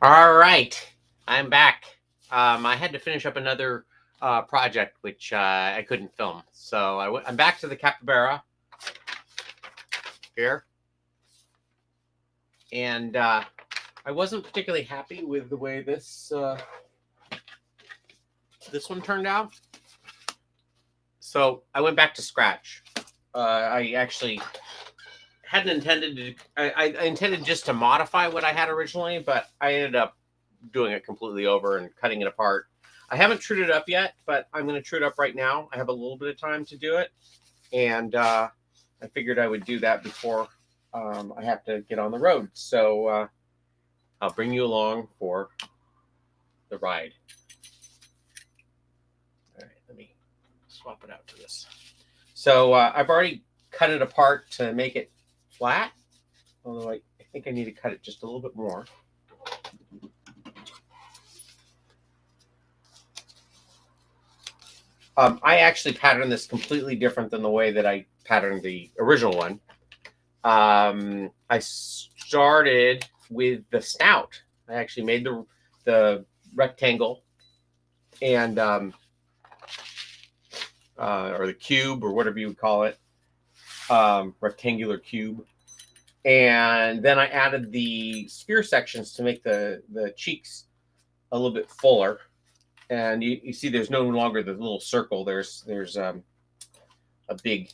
All right, I'm back. I had to finish up another project which I couldn't film, so I'm back to the Capybara here, and I wasn't particularly happy with the way this one turned out. So I went back to scratch. I actually hadn't intended to. I intended just to modify what I had originally, but I ended up doing it completely over and cutting it apart. I haven't trued it up yet, but I'm going to true it up right now. I have a little bit of time to do it, and I figured I would do that before I have to get on the road. So I'll bring you along for the ride. All right, let me swap it out to this. So I've already cut it apart to make it flat, although I think I need to cut it just a little bit more. I actually patterned this completely different than the way that I patterned the original one. I started with the snout. I actually made the rectangle and or the cube or whatever you would call it, rectangular cube. And then I added the sphere sections to make the cheeks a little bit fuller. And you see there's no longer the little circle. There's a big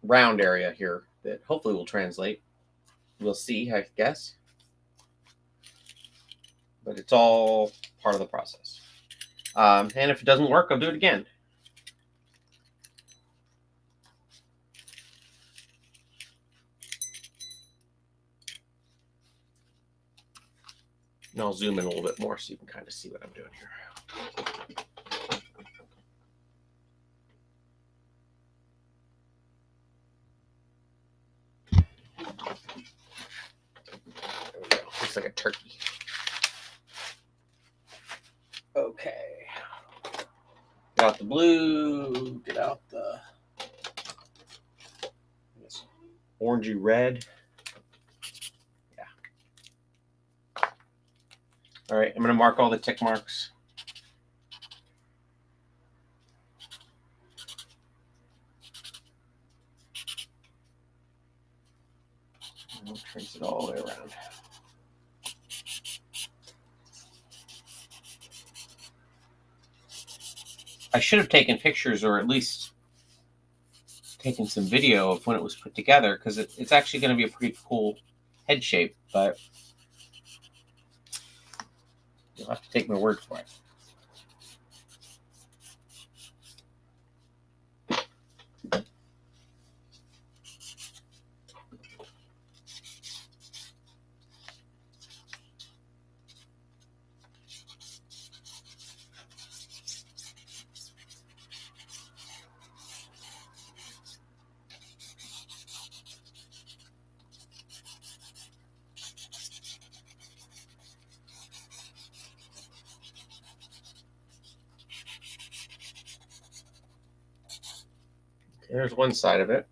round area here that hopefully will translate. We'll see, I guess. But it's all part of the process. And if it doesn't work, I'll do it again. And I'll zoom in a little bit more so you can kind of see what I'm doing here. There we go. Looks like a turkey. Okay. Get out the blue. Get out the orangey red. Yeah. All right. I'm going to mark all the tick marks. And we'll trace it all the way around. I should have taken pictures or at least taken some video of when it was put together because it's actually going to be a pretty cool head shape, but you'll have to take my word for it. There's one side of it.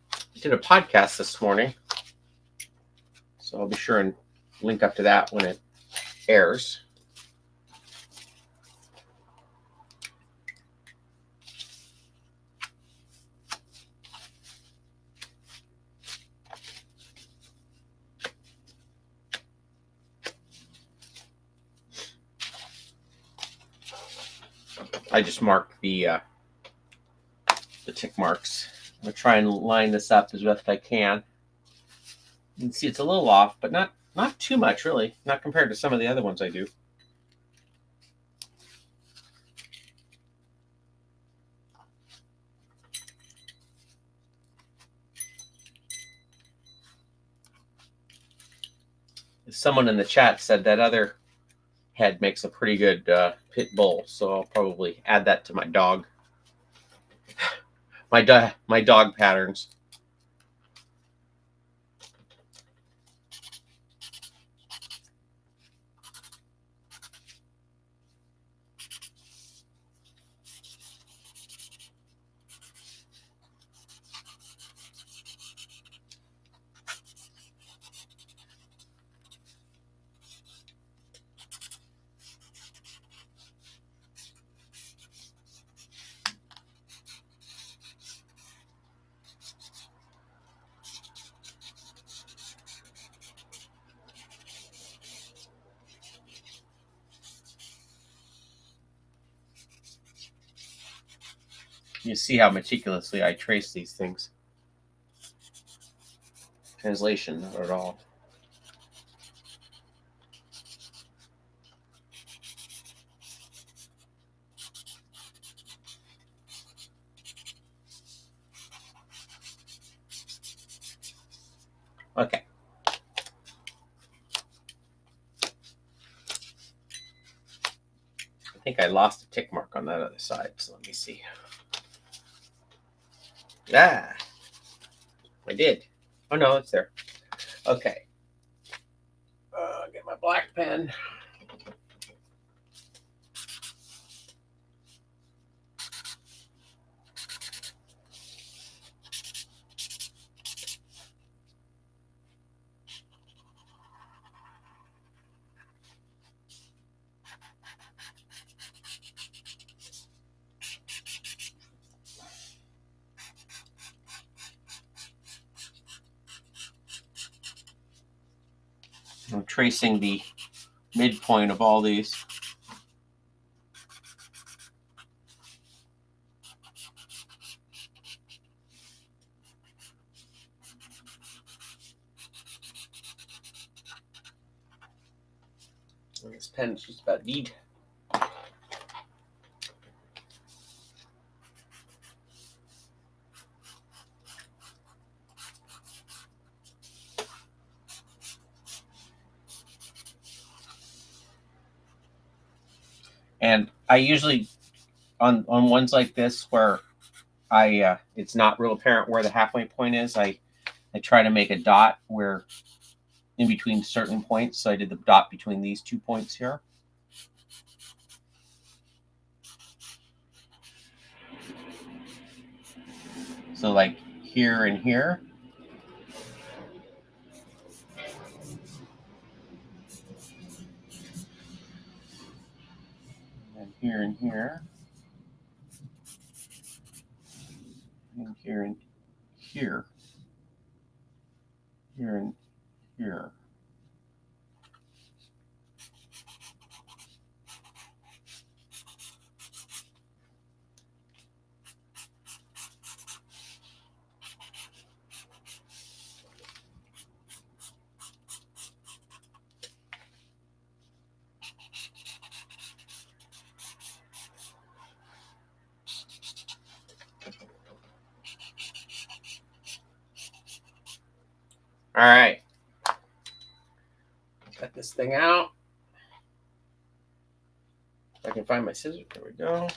I did a podcast this morning, so I'll be sure and link up to that when it airs. I just marked the tick marks. I'm going to try and line this up as best I can. You can see it's a little off, but not too much, really. Not compared to some of the other ones I do. Someone in the chat said that other head makes a pretty good pit bull, so I'll probably add that to my dog. my dog patterns. You see how meticulously I trace these things. Translation, not at all. Okay. I think I lost a tick mark on that other side, so let me see. Ah, I did. Oh no, it's there. Okay. Get my black pen. I'm tracing the midpoint of all these. This pen is just about neat. And I usually, on ones like this where I it's not real apparent where the halfway point is, I try to make a dot where in between certain points. So I did the dot between these 2 points here. So like here and here. And here and here. And here and here. Here and here. All right. Cut this thing out. If I can find my scissors. There we go.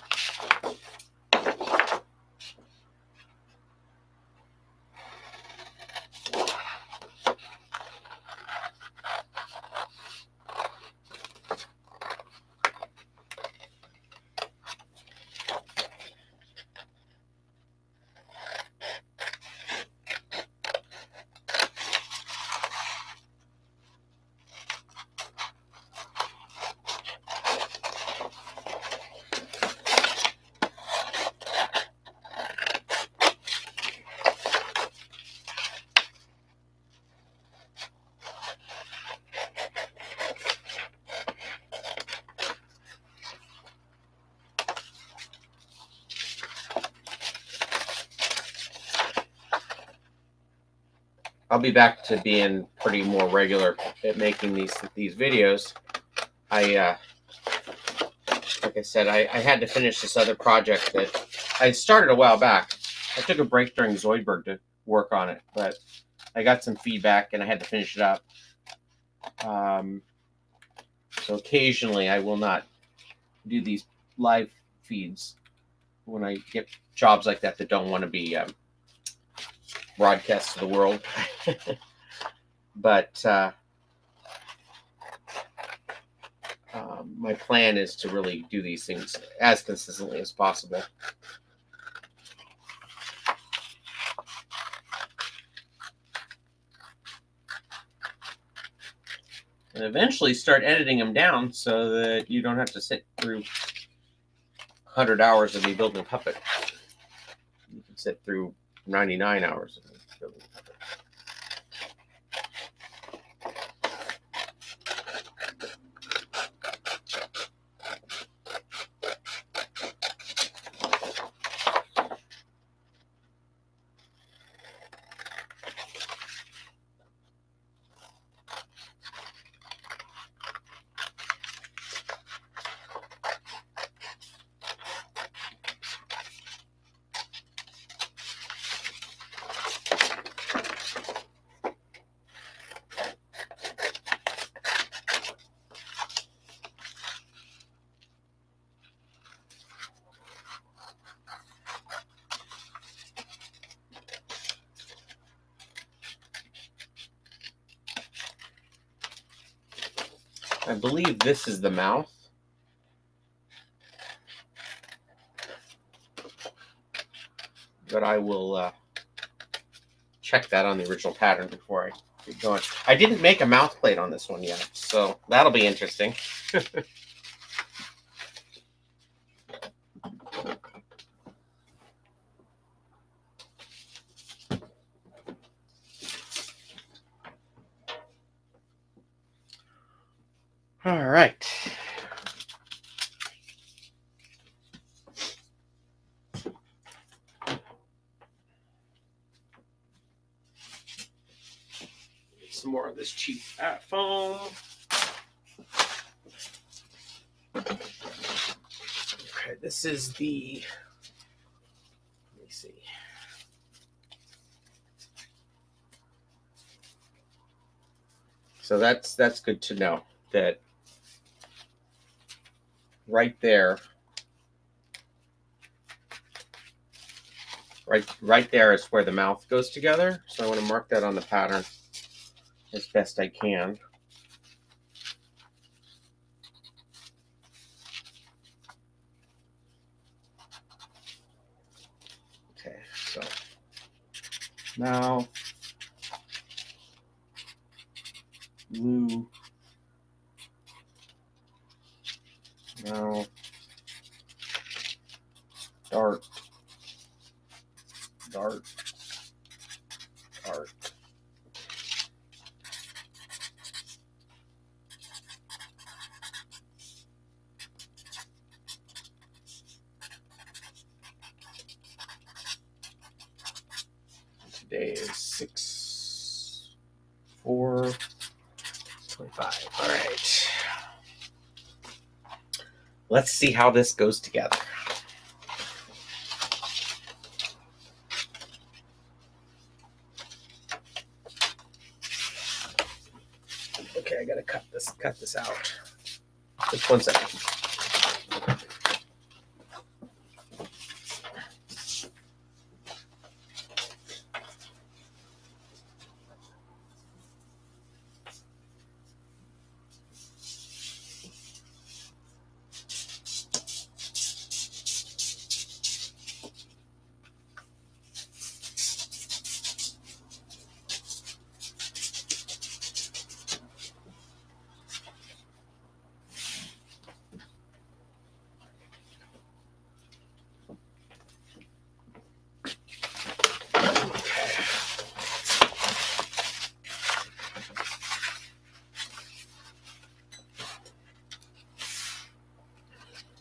I'll be back to being pretty more regular at making these videos. Like I said, I had to finish this other project that I started a while back. I took a break during Zoidberg to work on it, but I got some feedback and I had to finish it up. So occasionally I will not do these live feeds when I get jobs like that don't want to be broadcast to the world. But my plan is to really do these things as consistently as possible. And eventually start editing them down so that you don't have to sit through 100 hours of me building a puppet. You can sit through 99 hours of me building a puppet. I believe this is the mouth. But I will check that on the original pattern before I get going. I didn't make a mouth plate on this one yet, so that'll be interesting. All right. Some more of this cheap foam. Okay, this is the, let me see. So that's good to know that right there, right there is where the mouth goes together. So I want to mark that on the pattern as best I can. Okay, so now blue, now dark, dark, dark. Today is 6/4/25. All right. Let's see how this goes together. Okay, I gotta cut this out. Just 1 second.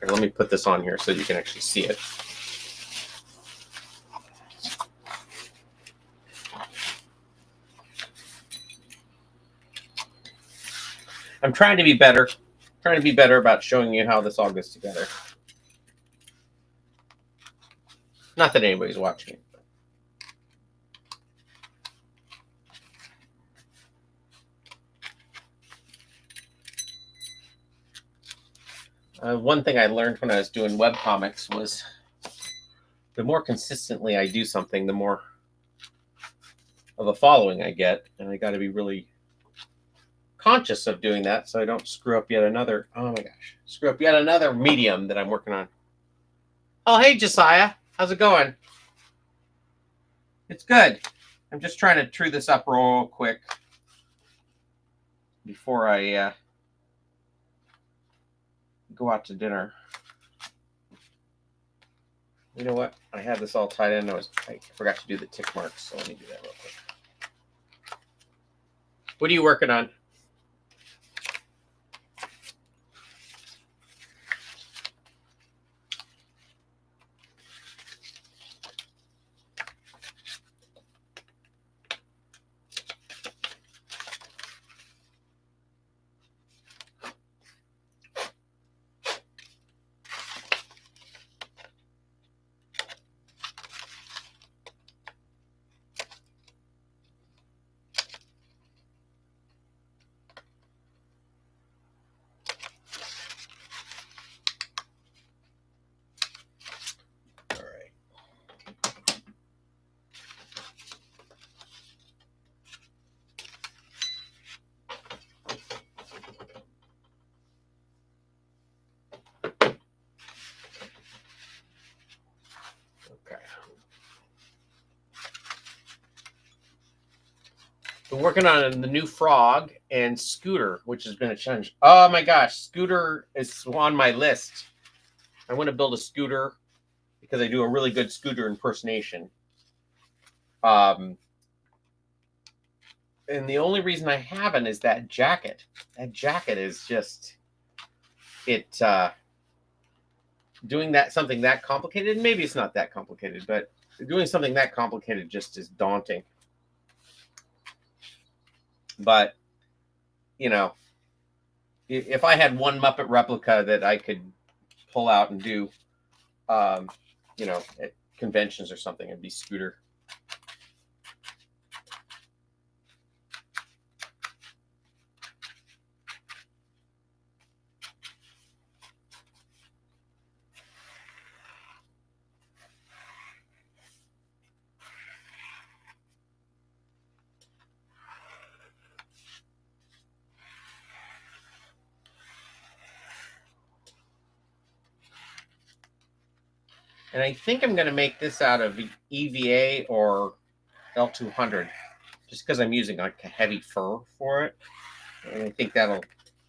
Let me put this on here so you can actually see it. I'm trying to be better about showing you how this all goes together. Not that anybody's watching it. One thing I learned when I was doing webcomics was the more consistently I do something, the more of a following I get. And I got to be really conscious of doing that so I don't screw up yet another, oh my gosh, screw up yet another medium that I'm working on. Oh, hey, Josiah. How's it going? It's good. I'm just trying to true this up real quick before I go out to dinner. You know what? I had this all tied in. I forgot to do the tick marks, so let me do that real quick. What are you working on? Been working on the new Frog and Scooter, which has been a challenge. Oh my gosh, Scooter is on my list. I want to build a Scooter because I do a really good Scooter impersonation. And the only reason I haven't is that jacket. That jacket is just it. Doing that something that complicated. Maybe it's not that complicated, but doing something that complicated just is daunting. But you know, if I had one Muppet replica that I could pull out and do, at conventions or something, it'd be Scooter. And I think I'm going to make this out of EVA or L200, just because I'm using like a heavy fur for it. And I think that'll,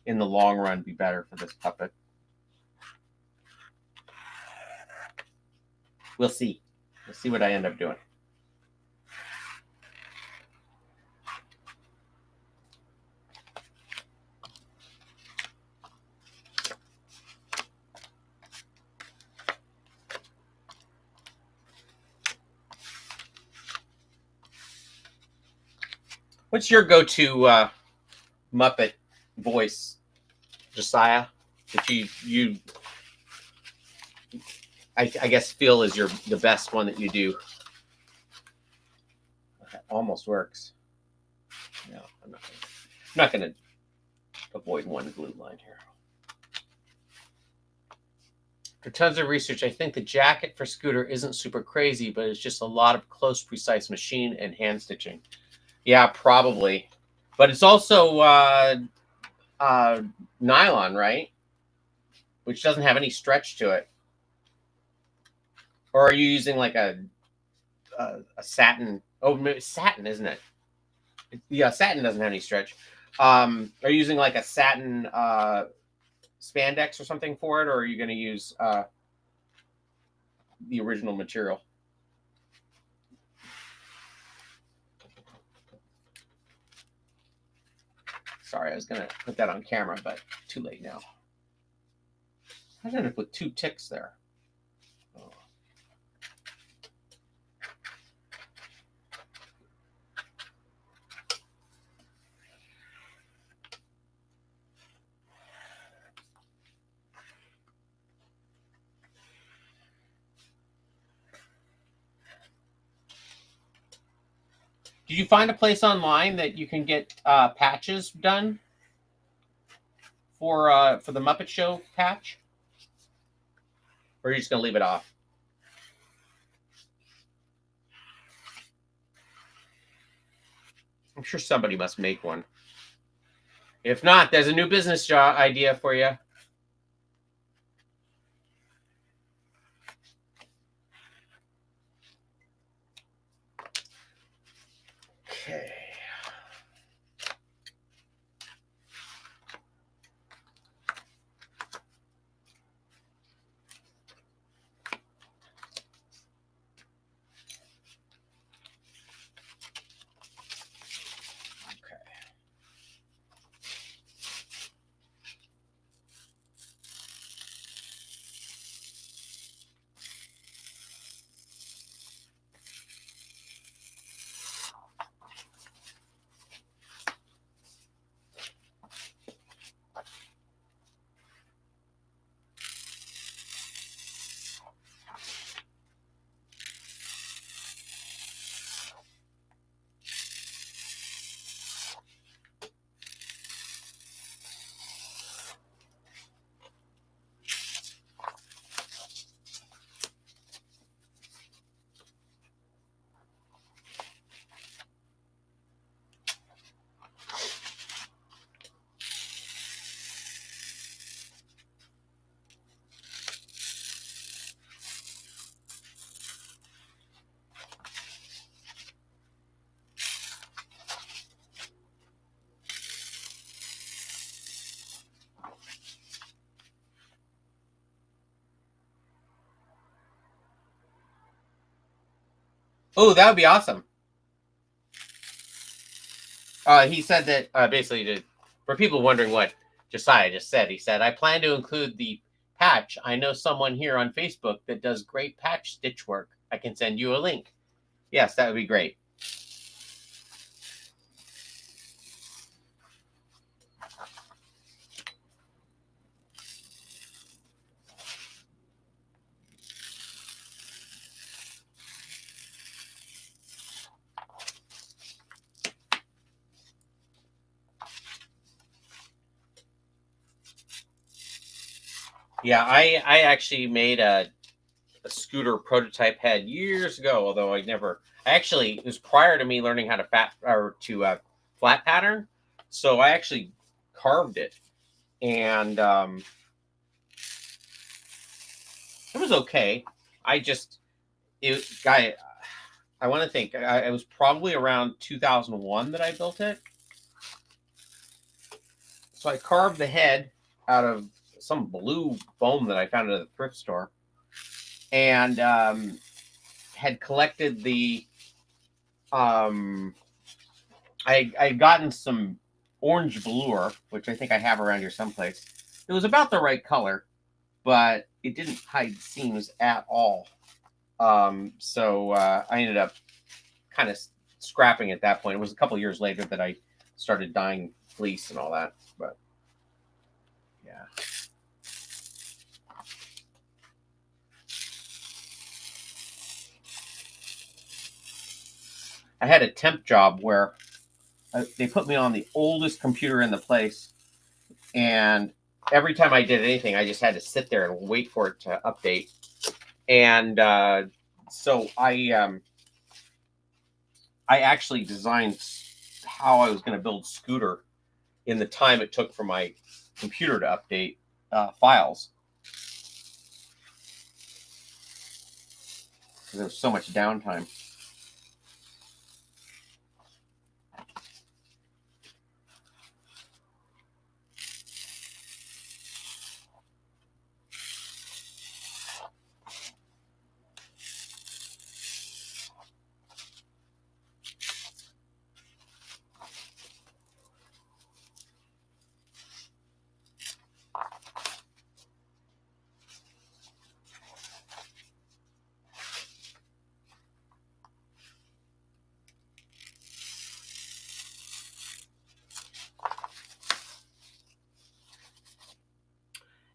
in the long run, be better for this puppet. We'll see. We'll see what I end up doing. What's your go-to Muppet voice, Josiah? That you I guess feel is the best one that you do. That almost works. No, I'm not gonna avoid one glue line here. For tons of research, I think the jacket for Scooter isn't super crazy, but it's just a lot of close, precise machine and hand stitching. Yeah, probably. But it's also nylon, right? Which doesn't have any stretch to it. Or are you using like a satin? Oh, satin, isn't it? Yeah, satin doesn't have any stretch. Are you using like a satin spandex or something for it, or are you going to use the original material? Sorry, I was going to put that on camera, but too late now. I ended up with 2 ticks there. Oh. Did you find a place online that you can get patches done for the Muppet Show patch? Or are you just going to leave it off? I'm sure somebody must make one. If not, there's a new business idea for you. Okay. Oh, that would be awesome. He said that basically for people wondering what Josiah just said, he said, I plan to include the patch. I know someone here on Facebook that does great patch stitch work. I can send you a link. Yes, that would be great. Yeah, I actually made a scooter prototype head years ago, although I actually, it was prior to me learning how to flat pattern. So I actually carved it, and it was okay. I just, I want to think, it was probably around 2001 that I built it. So I carved the head out of some blue foam that I found at a thrift store, and had collected the I had gotten some orange velour, which I think I have around here someplace. It was about the right color, but it didn't hide seams at all. So I ended up kind of scrapping at that point. It was a couple years later that I started dyeing fleece and all that. But yeah. I had a temp job where they put me on the oldest computer in the place, and every time I did anything, I just had to sit there and wait for it to update. And so I actually designed how I was going to build Scooter in the time it took for my computer to update files. There was so much downtime.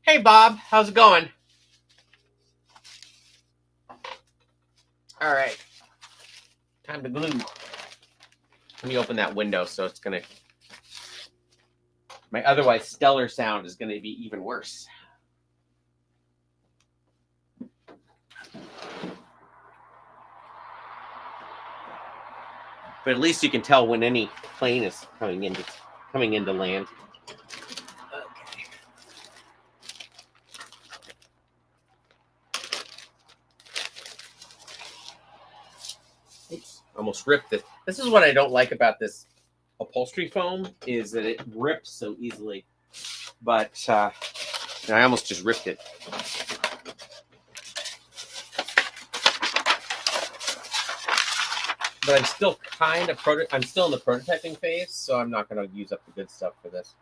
Hey, Bob, how's it going? All right, time to glue. Let me open that window so it's going to, my otherwise stellar sound is going to be even worse. But at least you can tell when any plane is coming into land. Okay. Oops, almost ripped it. This is what I don't like about this upholstery foam, is that it rips so easily. But I almost just ripped it. But I'm still I'm still in the prototyping phase, so I'm not going to use up the good stuff for this.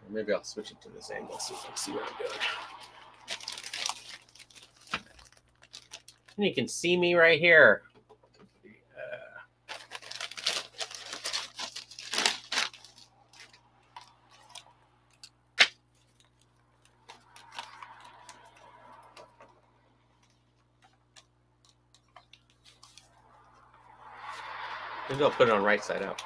Maybe I'll switch it to this angle so you can see what I'm doing. And you can see me right here. Maybe I'll put it on right side up.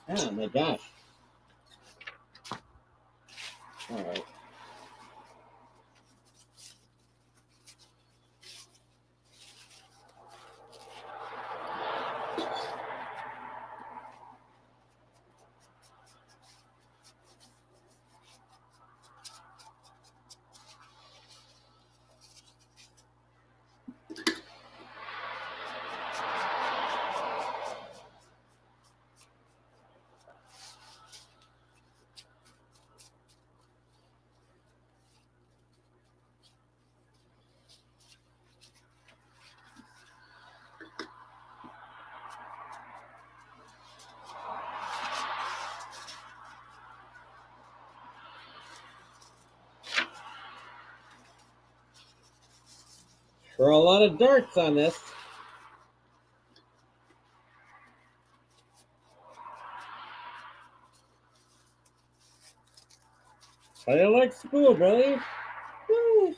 Oh my gosh. All right. Throw a lot of darts on this. How do you like school, brother? Woo.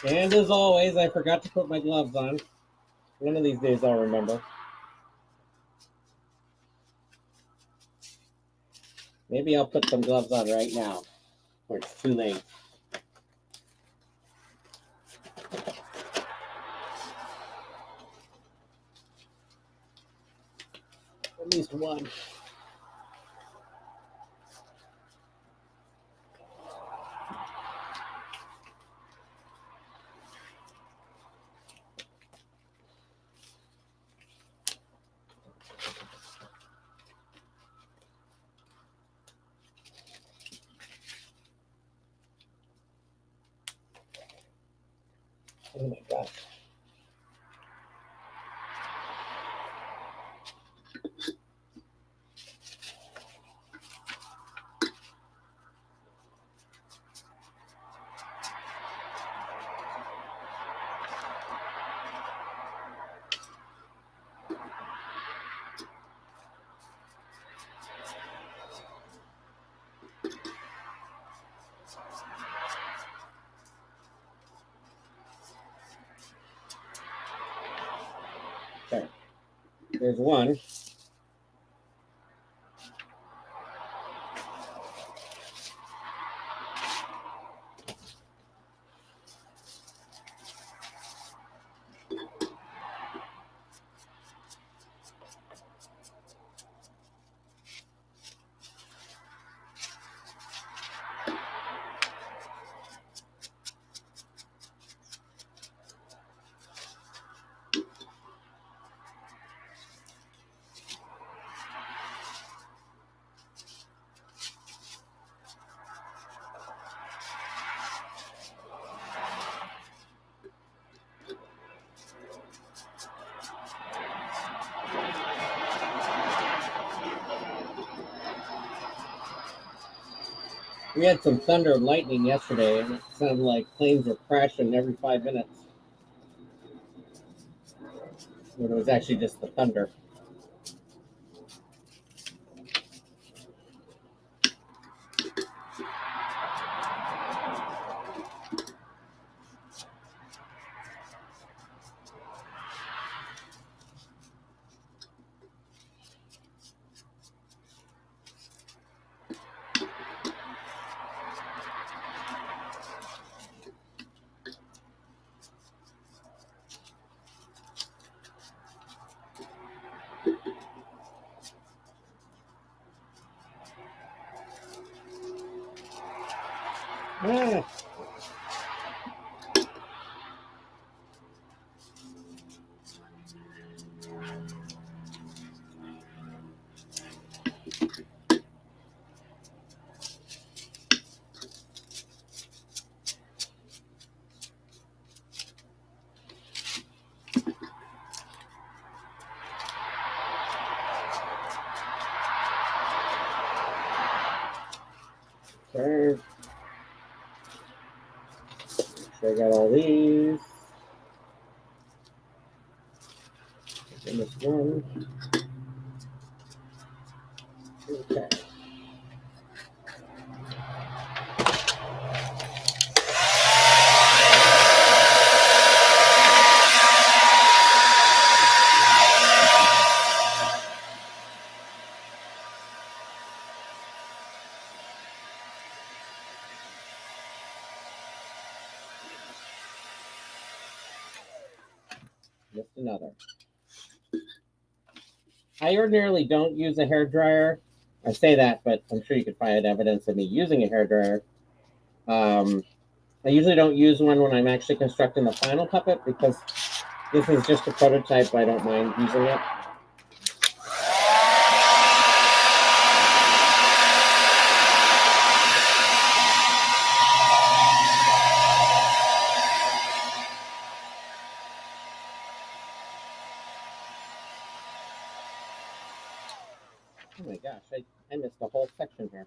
And as always, I forgot to put my gloves on. One of these days I'll remember. Maybe I'll put some gloves on right now, or it's too late. At least one. Oh my gosh. Okay. There's one. We had some thunder and lightning yesterday, and it sounded like planes were crashing every 5 minutes. But it was actually just the thunder. I got all these. And this one. Okay. Just another. I ordinarily don't use a hair dryer. I say that, but I'm sure you could find evidence of me using a hair dryer. I usually don't use one when I'm actually constructing the final puppet because this is just a prototype. I don't mind using it. Oh my gosh, I missed a whole section here.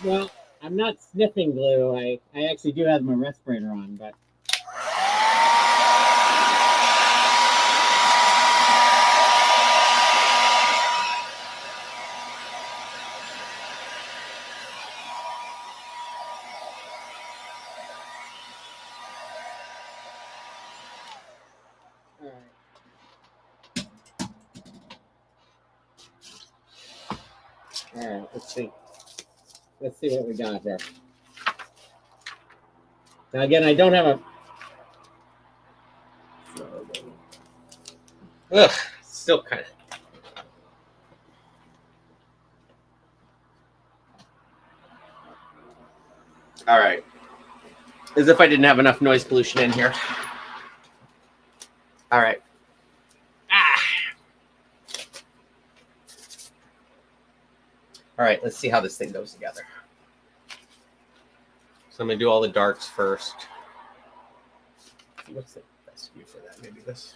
Well, I'm not sniffing glue. I actually do have my respirator on, but all right. All right, let's see. Let's see what we got here. Now again, I don't have a. Ugh, still kind of. All right. As if I didn't have enough noise pollution in here. All right. All right, let's see how this thing goes together. So I'm going to do all the darks first. What's the best view for that? Maybe this.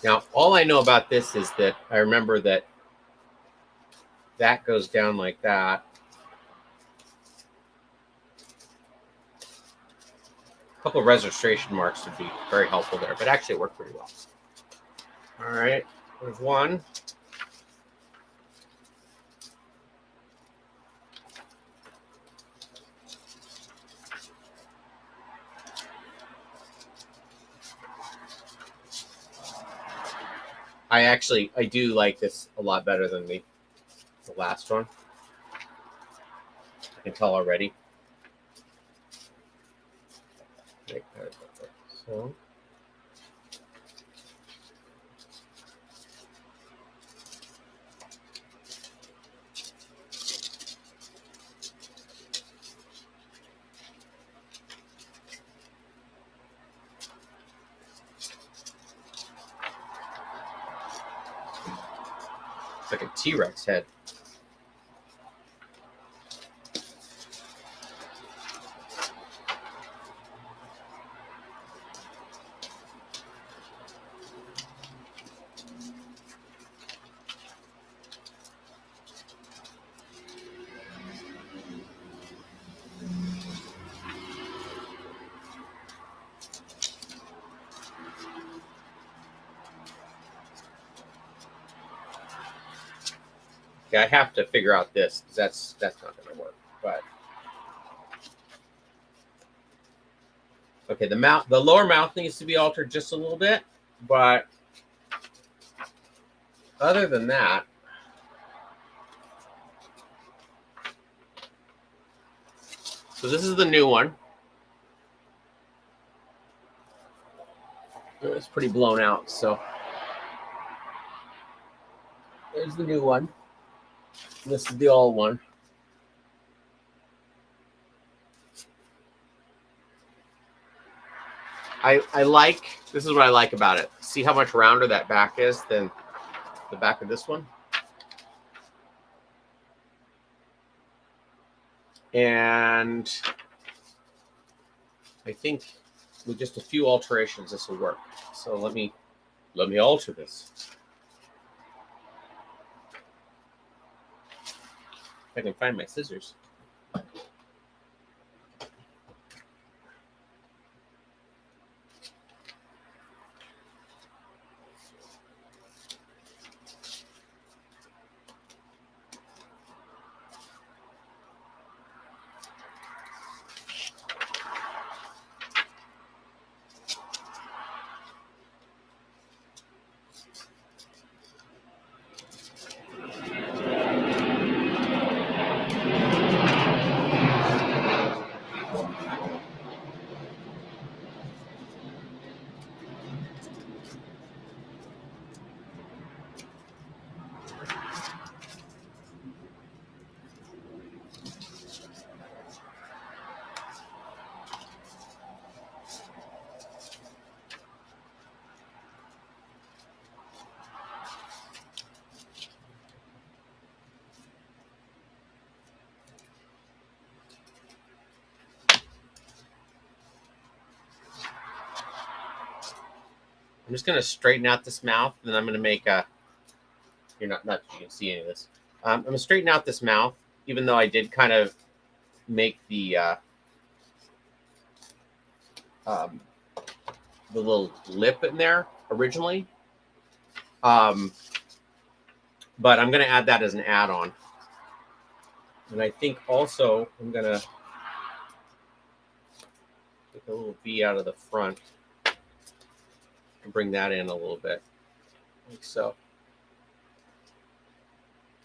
Now, all I know about this is that I remember that goes down like that. A couple of registration marks would be very helpful there, but actually it worked pretty well. All right, there's one. I do like this a lot better than the last one. I can tell already. So. It's like a T-Rex head. Okay, I have to figure out this because that's not going to work. But okay, the lower mouth needs to be altered just a little bit, but other than that, so this is the new one. It's pretty blown out, so there's the new one. This is the old one. I like, this is what I like about it. See how much rounder that back is than the back of this one? And I think with just a few alterations, this will work. So let me alter this. If I can find my scissors. I'm just going to straighten out this mouth, and then I'm going to make a, you're not that you can see any of this. I'm going to straighten out this mouth, even though I did kind of make the little lip in there originally. But I'm going to add that as an add-on. And I think also I'm going to take a little V out of the front and bring that in a little bit, like so.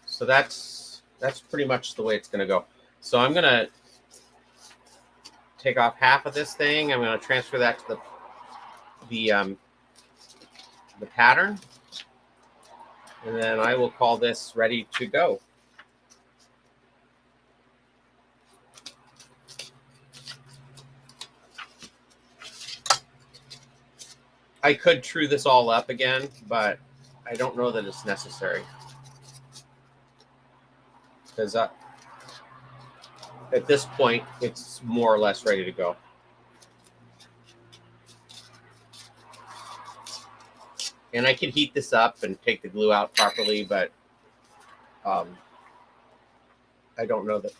So that's pretty much the way it's going to go. So I'm going to take off half of this thing. I'm going to transfer that to the pattern, and then I will call this ready to go. I could true this all up again, but I don't know that it's necessary. Because at this point, it's more or less ready to go. And I can heat this up and take the glue out properly, but I don't know that.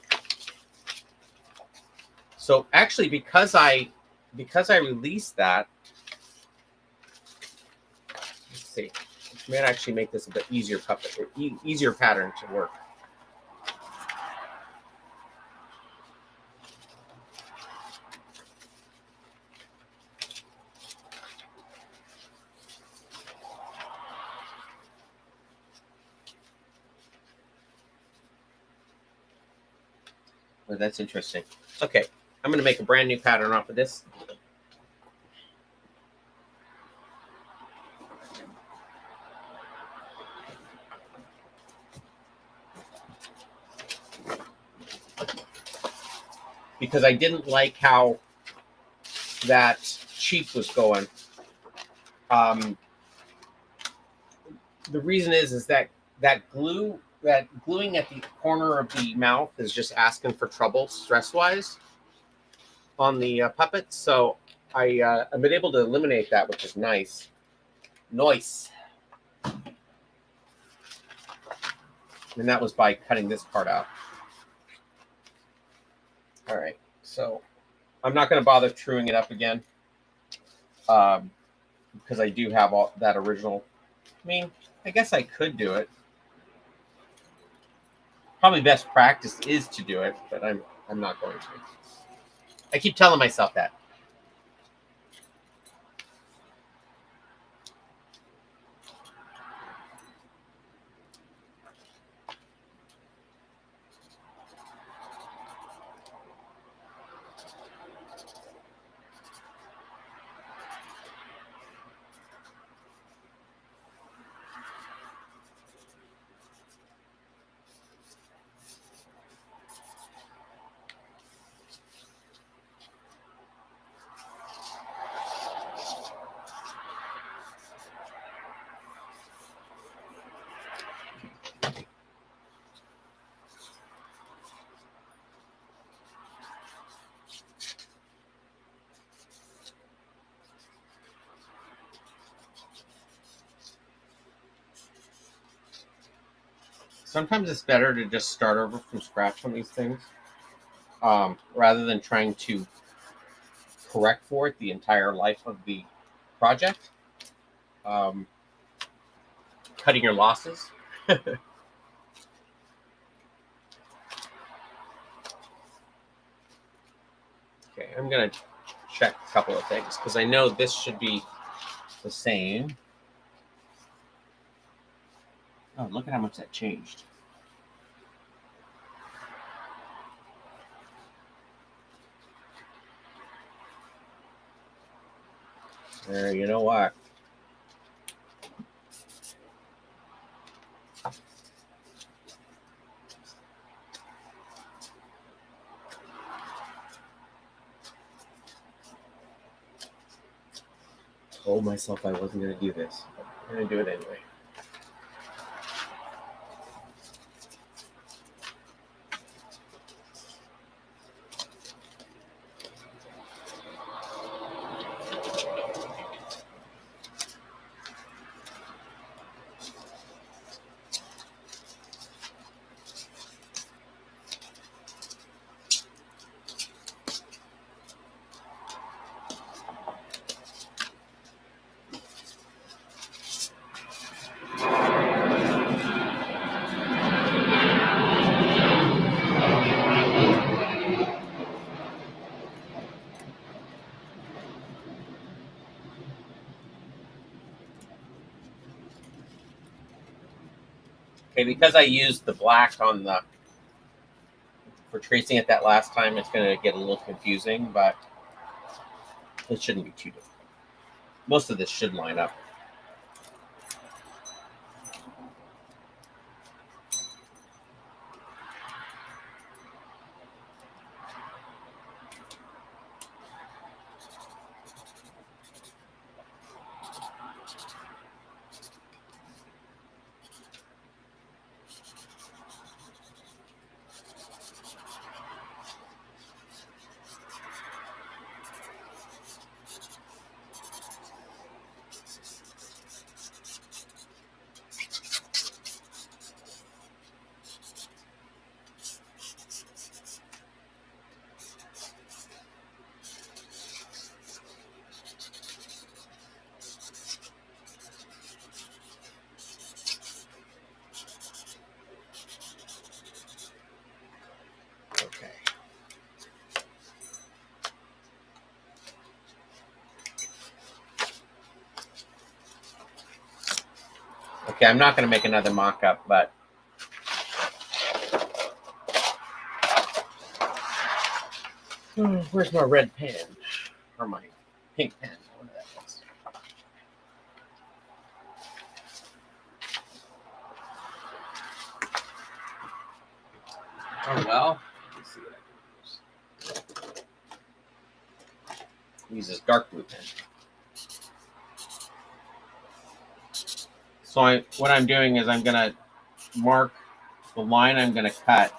So actually, because I released that, let's see, which may actually make this a bit easier puppet, or easier pattern to work. Well, that's interesting. Okay, I'm going to make a brand new pattern off of this. Because I didn't like how that cheek was going. The reason is that gluing at the corner of the mouth is just asking for trouble stress-wise on the puppet. So I've been able to eliminate that, which is nice. Nice. And that was by cutting this part out. All right, so I'm not going to bother truing it up again because I do have all that original. I mean, I guess I could do it. Probably best practice is to do it, but I'm not going to. I keep telling myself that. Sometimes it's better to just start over from scratch on these things, rather than trying to correct for it the entire life of the project. Um, Cutting your losses. Okay, I'm gonna check a couple of things because I know this should be the same. Oh, look at how much that changed. There, you know what? Told myself I wasn't gonna do this. I'm gonna do it anyway. Okay, because I used the black on the for tracing it that last time, it's going to get a little confusing, but it shouldn't be too difficult. Most of this should line up. Okay. Okay, I'm not going to make another mock-up, but where's my red pen? Or my pink pen? Whatever that was. Oh, well. Let's see what I can use. Use this dark blue pen. So what I'm doing is I'm going to mark the line I'm going to cut.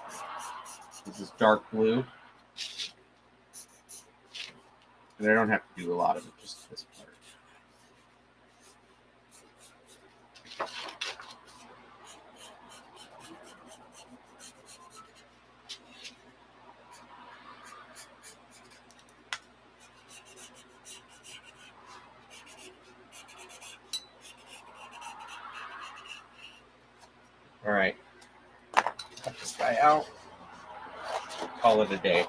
This is dark blue. And I don't have to do a lot of it, just this part. All right. Cut this guy out. Call it a day.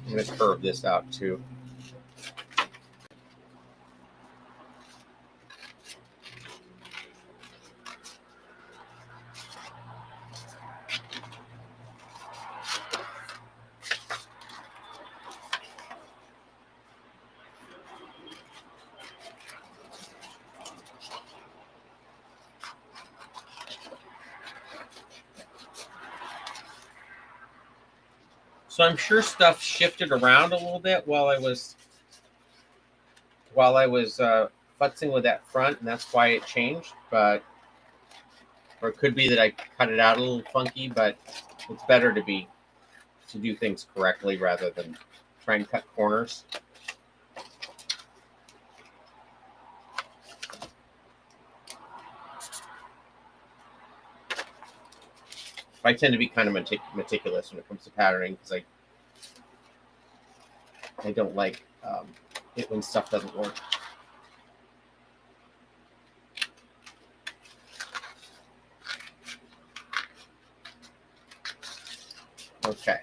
I'm going to curve this out too. So I'm sure stuff shifted around a little bit while I was futzing with that front, and that's why it changed. But or it could be that I cut it out a little funky. But it's better to do things correctly rather than try and cut corners. I tend to be kind of meticulous when it comes to patterning because I don't like it when stuff doesn't work. Okay.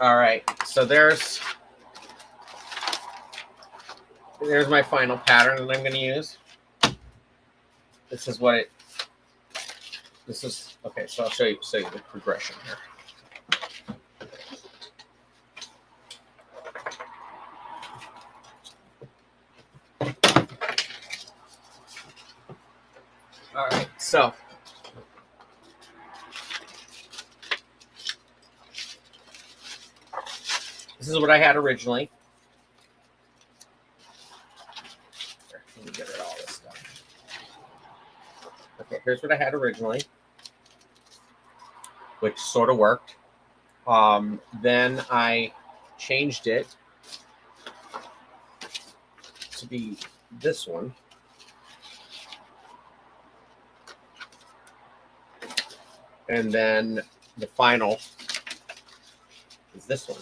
All right, so there's my final pattern that I'm going to use. This is what it. This is okay. So I'll show you the progression here. All right, so this is what I had originally. Here, let me get rid of all this stuff. Okay, here's what I had originally, which sort of worked. Then I changed it to be this one. And then the final is this one,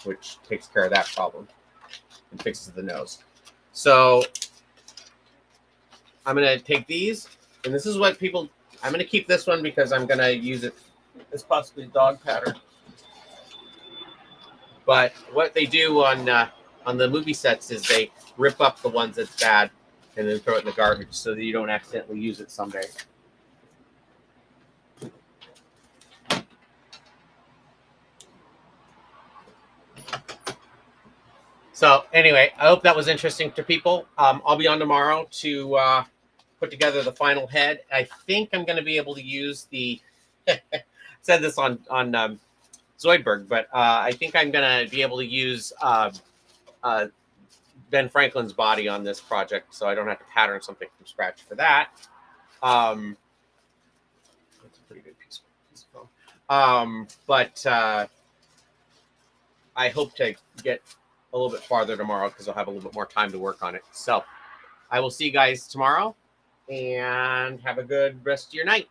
which takes care of that problem and fixes the nose. So I'm going to take these, and this is what people, I'm going to keep this one because I'm going to use it as possibly a dog pattern. But what they do on the movie sets is they rip up the ones that's bad and then throw it in the garbage so that you don't accidentally use it someday. So anyway, I hope that was interesting to people. I'll be on tomorrow to put together the final head. I think I'm going to be able to use the said this on Zoidberg, but I think I'm going to be able to use Ben Franklin's body on this project, so I don't have to pattern something from scratch for that. That's a pretty good piece of foam. But I hope to get a little bit farther tomorrow because I'll have a little bit more time to work on it. So I will see you guys tomorrow. and have a good rest of your night.